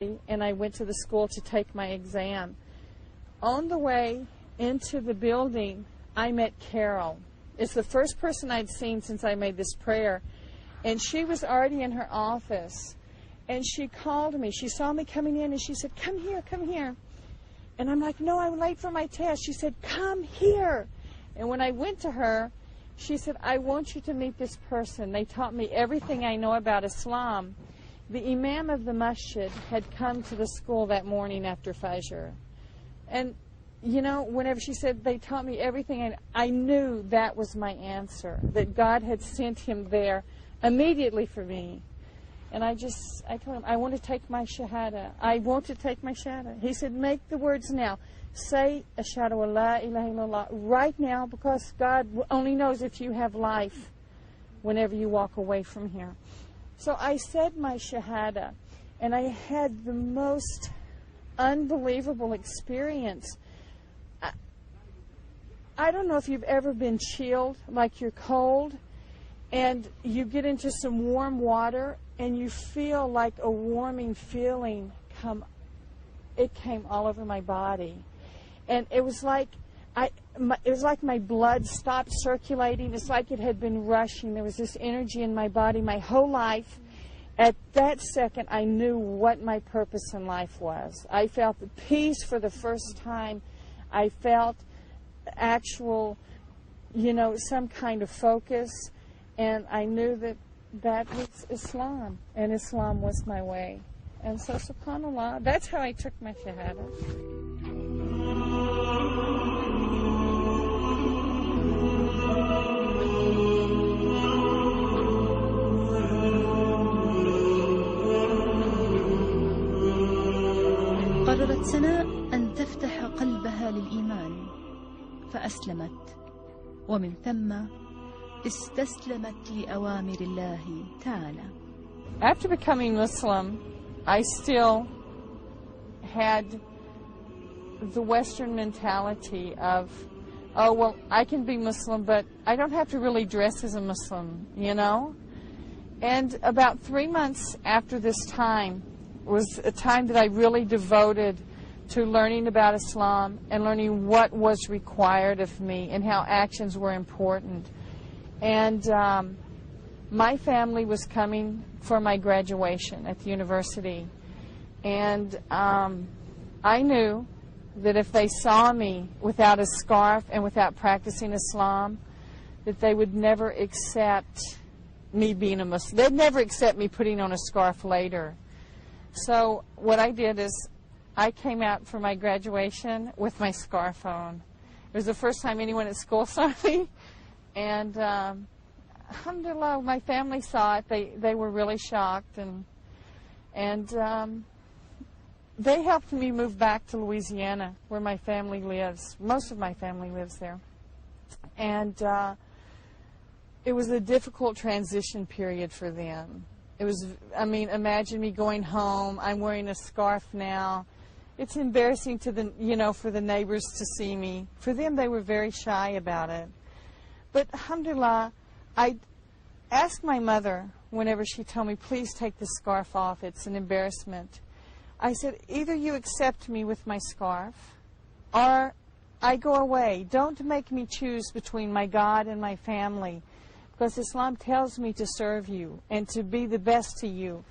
and I went to the school to take my exam. On the way into the building, I met Carol. It's the first person I'd seen since I made this prayer. And she was already in her office. And she called me. She saw me coming in, and she said, "Come here, come here." And I'm like, "No, I'm late for my test." She said, "Come here." And when I went to her, she said, "I want you to meet this person. They taught me everything I know about Islam." The imam of the masjid had come to the school that morning after Fajr. And, you know, whenever she said, "They taught me everything," I knew that was my answer, that God had sent him there immediately for me. And I told him, "I want to take my shahada. I want to take my shahada." He said, "Make the words now. Say, Ashhadu an la ilaha illallah, right now, because God only knows if you have life whenever you walk away from here." So I said my shahada, and I had the most unbelievable experience. I don't know if you've ever been chilled, like you're cold, and you get into some warm water, and you feel like a warming feeling it came all over my body. And it was like my blood stopped circulating. It's like it had been rushing. There was this energy in my body my whole life. At that second, I knew what my purpose in life was. I felt the peace for the first time. I felt actual, some kind of focus. And I knew that was Islam, and Islam was my way. And so, subhanAllah, that's how I took my shahada. قررت سناء أن تفتح قلبها للإيمان فأسلمت، ومن ثم استسلمت لأوامر الله تعالى. After becoming Muslim, I still had the Western mentality of, oh, well, I can be Muslim, but I don't have to really dress as a Muslim, And about 3 months after this time was a time that I really devoted to learning about Islam and learning what was required of me and how actions were important. And my family was coming for my graduation at the university. And I knew that if they saw me without a scarf and without practicing Islam, that they would never accept me being a Muslim. They'd never accept me putting on a scarf later. So what I did is I came out for my graduation with my scarf on. It was the first time anyone at school saw me. And alhamdulillah, my family saw it. They were really shocked. And they helped me move back to Louisiana, where my family lives. Most of my family lives there. And it was a difficult transition period for them. It was, imagine me going home. I'm wearing a scarf now. It's embarrassing to for the neighbors to see me. For them, they were very shy about it. But alhamdulillah, I asked my mother whenever she told me, "Please take the scarf off. It's an embarrassment." I said, "Either you accept me with my scarf, or I go away. Don't make me choose between my God and my family. Because Islam tells me to serve you and to be the best to you.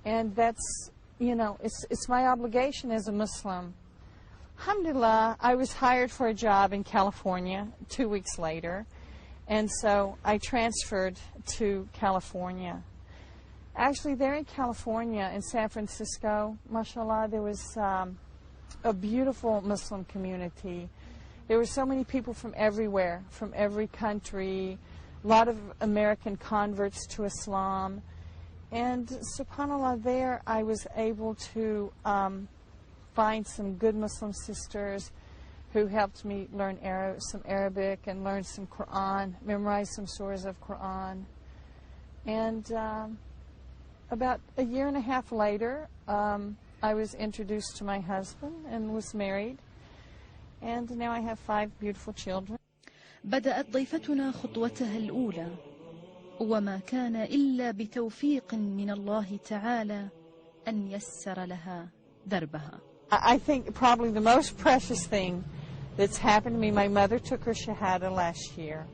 And that's, it's my obligation as a Muslim." Alhamdulillah, I was hired for a job in California 2 weeks later. And so I transferred to California. Actually, there in California, in San Francisco, mashallah, there was a beautiful Muslim community. There were so many people from everywhere, from every country. A lot of American converts to Islam. And subhanAllah, there I was able to find some good Muslim sisters who helped me learn some Arabic and learn some Quran, memorize some surahs of Quran. And about a year and a half later, I was introduced to my husband and was married. And now I have 5 beautiful children. بدأت ضيفتنا خطوتها الأولى، وما كان إلا بتوفيق من الله تعالى أن يسر لها دربها. I think probably the most precious thing that's happened to me, my mother took her Shahada last year.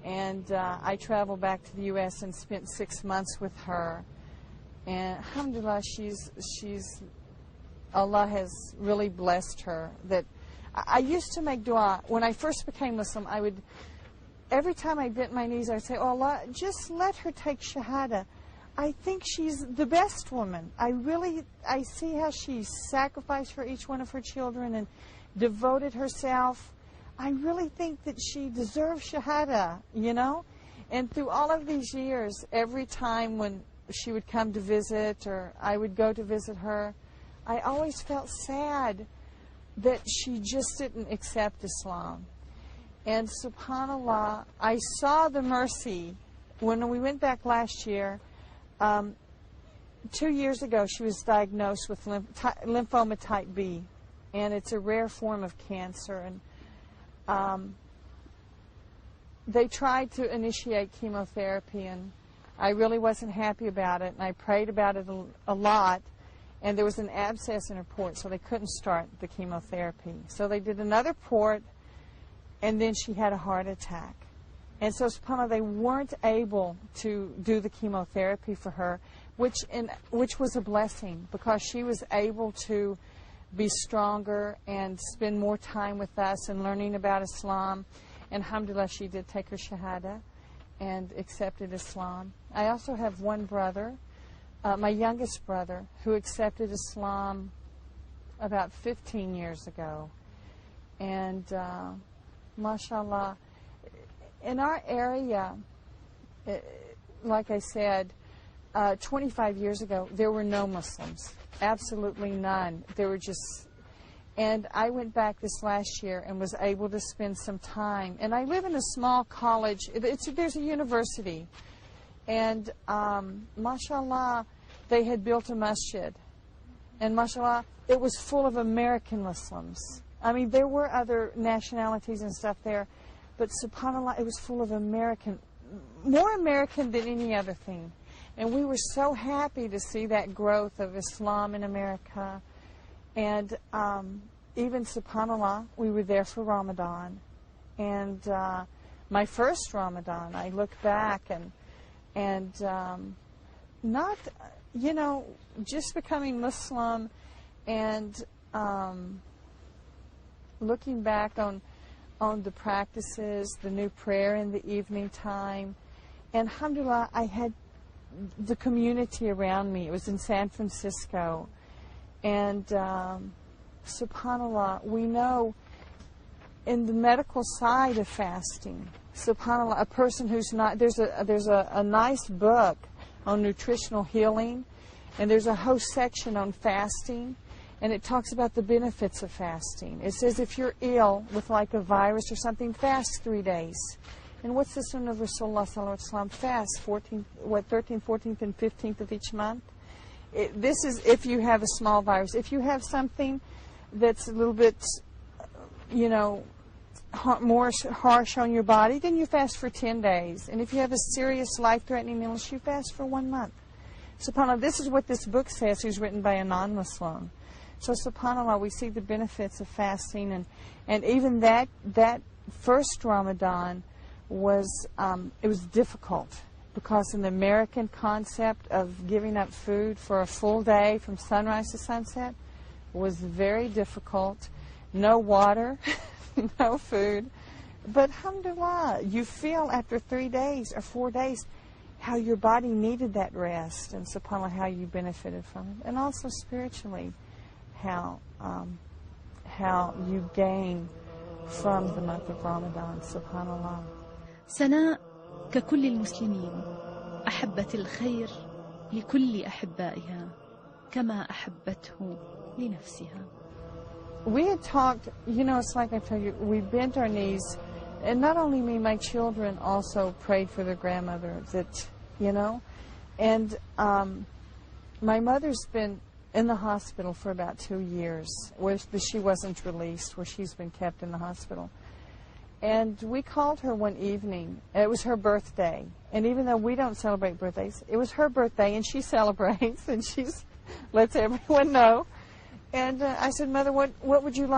And I traveled back to the U.S. and spent 6 months with her. And alhamdulillah, Allah has really blessed her. That I used to make dua. When I first became Muslim, every time I bent my knees, I would say, oh Allah, just let her take Shahada. I think she's the best woman. I see how she sacrificed for each one of her children and devoted herself. I really think that she deserves Shahada, you know? And through all of these years, every time when she would come to visit or I would go to visit her, I always felt sad that she just didn't accept Islam. And subhanAllah, I saw the mercy when we went back last year. 2 years ago, she was diagnosed with lymphoma type B, and it's a rare form of cancer. And they tried to initiate chemotherapy, and I really wasn't happy about it, and I prayed about it a lot, and there was an abscess in her port, so they couldn't start the chemotherapy. So they did another port, and then she had a heart attack. And so, subhanAllah, they weren't able to do the chemotherapy for her, which was a blessing, because she was able to be stronger and spend more time with us and learning about Islam. And alhamdulillah, she did take her Shahada and accepted Islam. I also have one brother, my youngest brother, who accepted Islam about 15 years ago. And mashallah, in our area, like I said, 25 years ago, there were no Muslims. Absolutely none. There were just... And I went back this last year and was able to spend some time. And I live in a small college. There's a university. And mashallah, they had built a masjid. And mashallah, it was full of American Muslims. I mean, there were other nationalities and stuff there. But subhanAllah, it was full of American, more American than any other thing. And we were so happy to see that growth of Islam in America. And even subhanAllah, we were there for Ramadan. And my first Ramadan, I look back and not, you know, just becoming Muslim and looking back on the practices, the new prayer in the evening time. And alhamdulillah, I had the community around me. It was in San Francisco. And subhanAllah, we know in the medical side of fasting, subhanAllah, a person who's not, there's a nice book on nutritional healing, and there's a whole section on fasting. And it talks about the benefits of fasting. It says if you're ill with like a virus or something, fast 3 days. And what's the sunnah of Rasulullah sallallahu alaihi wasallam? Fast 13th, 14th, and 15th of each month. This is if you have a small virus. If you have something that's a little bit, you know, more harsh on your body, then you fast for 10 days. And if you have a serious life-threatening illness, you fast for 1 month. SubhanAllah, this is what this book says, who's written by a non-Muslim. So subhanAllah, we see the benefits of fasting, and even that first Ramadan was it was difficult, because in the American concept of giving up food for a full day from sunrise to sunset was very difficult. No water, no food. But alhamdulillah, you feel after 3 days or 4 days how your body needed that rest, and subhanAllah, how you benefited from it. And also spiritually, how you gain from the month of Ramadan, subhanAllah. سناء ككل المسلمين أحبت الخير لكل أحبائها كما أحبته لنفسها. We had talked, you know, it's like I tell you, we bent our knees, and not only me, my children also prayed for their grandmother, that, you know, and my mother's been in the hospital for about 2 years, where she wasn't released, where she's been kept in the hospital. And we called her one evening. It was her birthday. And even though we don't celebrate birthdays, it was her birthday, and she celebrates, and she's lets everyone know. And I said, Mother, what would you like?